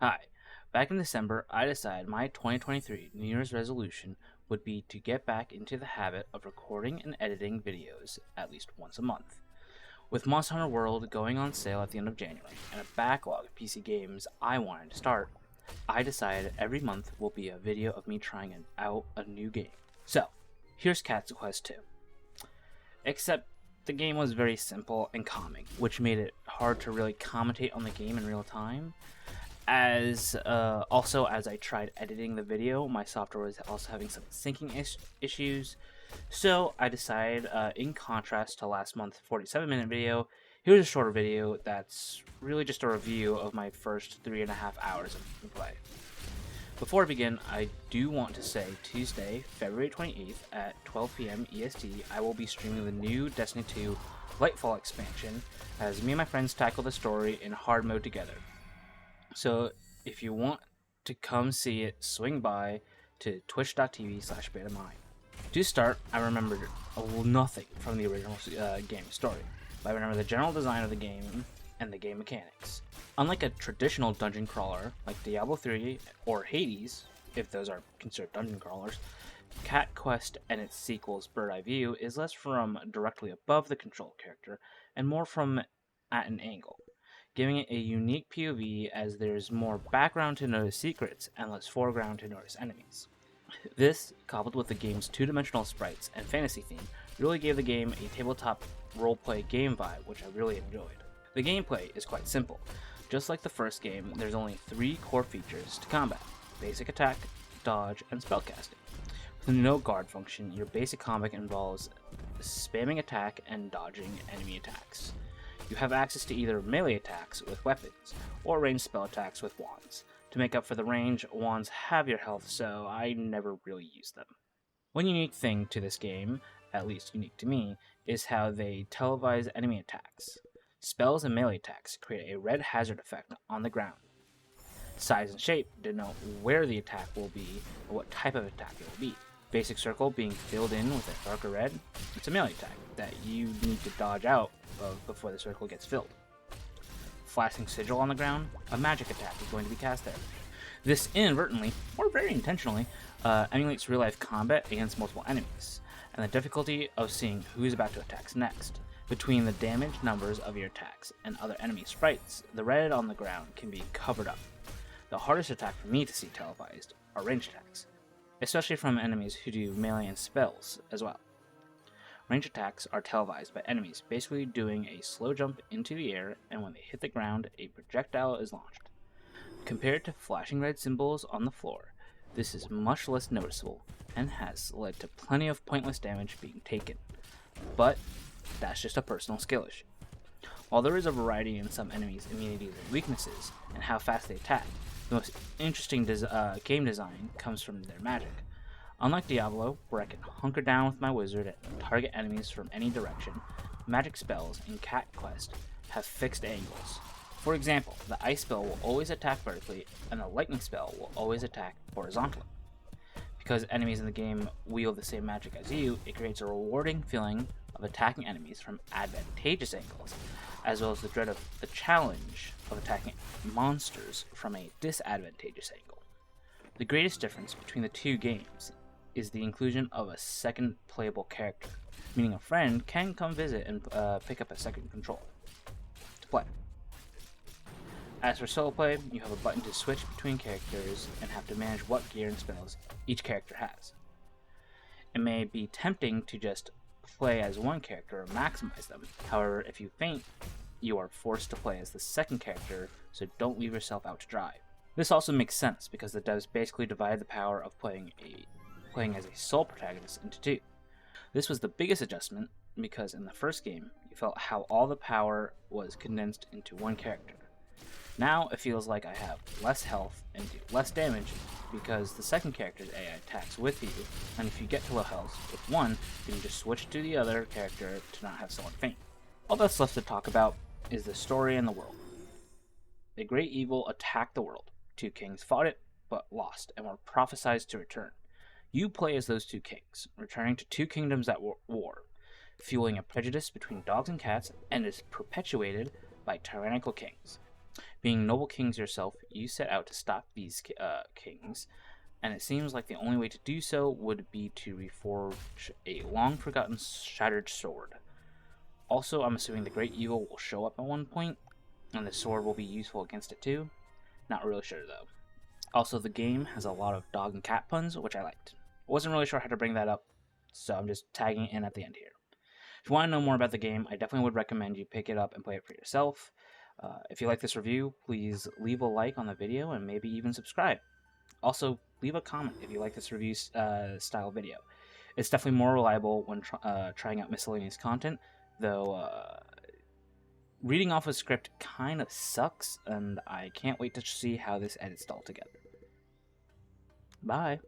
Hi. Back in December, I decided my 2023 New Year's resolution would be to get back into the habit of recording and editing videos at least once a month. With Monster Hunter World going on sale at the end of January and a backlog of PC games I wanted to start, I decided every month will be a video of me trying out a new game. So, here's Cat's Quest 2. Except the game was very simple and calming, which made it hard to really commentate on the game in real time. As I tried editing the video, my software was also having some syncing issues. So I decided, in contrast to last month's 47-minute video, here's a shorter video that's really just a review of my first 3.5 hours of play. Before I begin, I do want to say Tuesday, February 28th at 12 p.m. EST, I will be streaming the new Destiny 2 Lightfall expansion as me and my friends tackle the story in hard mode together. So if you want to come see it, swing by to twitch.tv/betamine. To start, I remembered nothing from the original game story, but I remember the general design of the game and the game mechanics. Unlike a traditional dungeon crawler like Diablo 3 or Hades, if those are considered dungeon crawlers, Cat Quest and its sequel's Bird Eye View is less from directly above the control character and more from at an angle, giving it a unique POV as there's more background to notice secrets and less foreground to notice enemies. This, coupled with the game's two-dimensional sprites and fantasy theme, really gave the game a tabletop roleplay game vibe, which I really enjoyed. The gameplay is quite simple. Just like the first game, there's only 3 core features to combat: basic attack, dodge, and spellcasting. With no guard function, your basic combat involves spamming attack and dodging enemy attacks. You have access to either melee attacks with weapons, or ranged spell attacks with wands. To make up for the range, wands have your health, so I never really use them. One unique thing to this game, at least unique to me, is how they televise enemy attacks. Spells and melee attacks create a red hazard effect on the ground. Size and shape denote where the attack will be or what type of attack it will be. Basic circle being filled in with a darker red, it's a melee attack that you need to dodge out of before the circle gets filled. Flashing sigil on the ground, a magic attack is going to be cast there. This inadvertently, or very intentionally, emulates real-life combat against multiple enemies, and the difficulty of seeing who's about to attack next. Between the damage numbers of your attacks and other enemy sprites, the red on the ground can be covered up. The hardest attack for me to see televised are ranged attacks, especially from enemies who do melee and spells as well. Range attacks are televised by enemies basically doing a slow jump into the air, and when they hit the ground, a projectile is launched. Compared to flashing red symbols on the floor, this is much less noticeable and has led to plenty of pointless damage being taken. But that's just a personal skill issue. While there is a variety in some enemies' immunities and weaknesses and how fast they attack, the most interesting game design comes from their magic. Unlike Diablo, where I can hunker down with my wizard and target enemies from any direction, magic spells in Cat Quest have fixed angles. For example, the ice spell will always attack vertically, and the lightning spell will always attack horizontally. Because enemies in the game wield the same magic as you, it creates a rewarding feeling of attacking enemies from advantageous angles, as well as the dread of the challenge of attacking monsters from a disadvantageous angle. The greatest difference between the two games is the inclusion of a second playable character, meaning a friend can come visit and pick up a second control to play. As for solo play, you have a button to switch between characters and have to manage what gear and spells each character has. It may be tempting to just play as one character or maximize them. However, if you faint, you are forced to play as the second character, so don't leave yourself out to dry. This also makes sense because the devs basically divided the power of playing as a sole protagonist into 2. This was the biggest adjustment because in the first game, you felt how all the power was condensed into one character. Now it feels like I have less health and do less damage because the second character's AI attacks with you, and if you get to low health with one, you can just switch to the other character to not have someone faint. All that's left to talk about is the story and the world. A great evil attacked the world. 2 kings fought it, but lost, and were prophesied to return. You play as those 2 kings, returning to 2 kingdoms at war, fueling a prejudice between dogs and cats, and is perpetuated by tyrannical kings. Being noble kings yourself, you set out to stop these kings, and it seems like the only way to do so would be to reforge a long-forgotten shattered sword. Also, I'm assuming the Great Evil will show up at one point, and the sword will be useful against it too. Not really sure though. Also, the game has a lot of dog and cat puns, which I liked. Wasn't really sure how to bring that up, so I'm just tagging it in at the end here. If you want to know more about the game, I definitely would recommend you pick it up and play it for yourself. If you like this review, please leave a like on the video and maybe even subscribe. Also, leave a comment if you like this review style video. It's definitely more reliable when trying out miscellaneous content, though reading off a script kind of sucks, and I can't wait to see how this edits all together. Bye!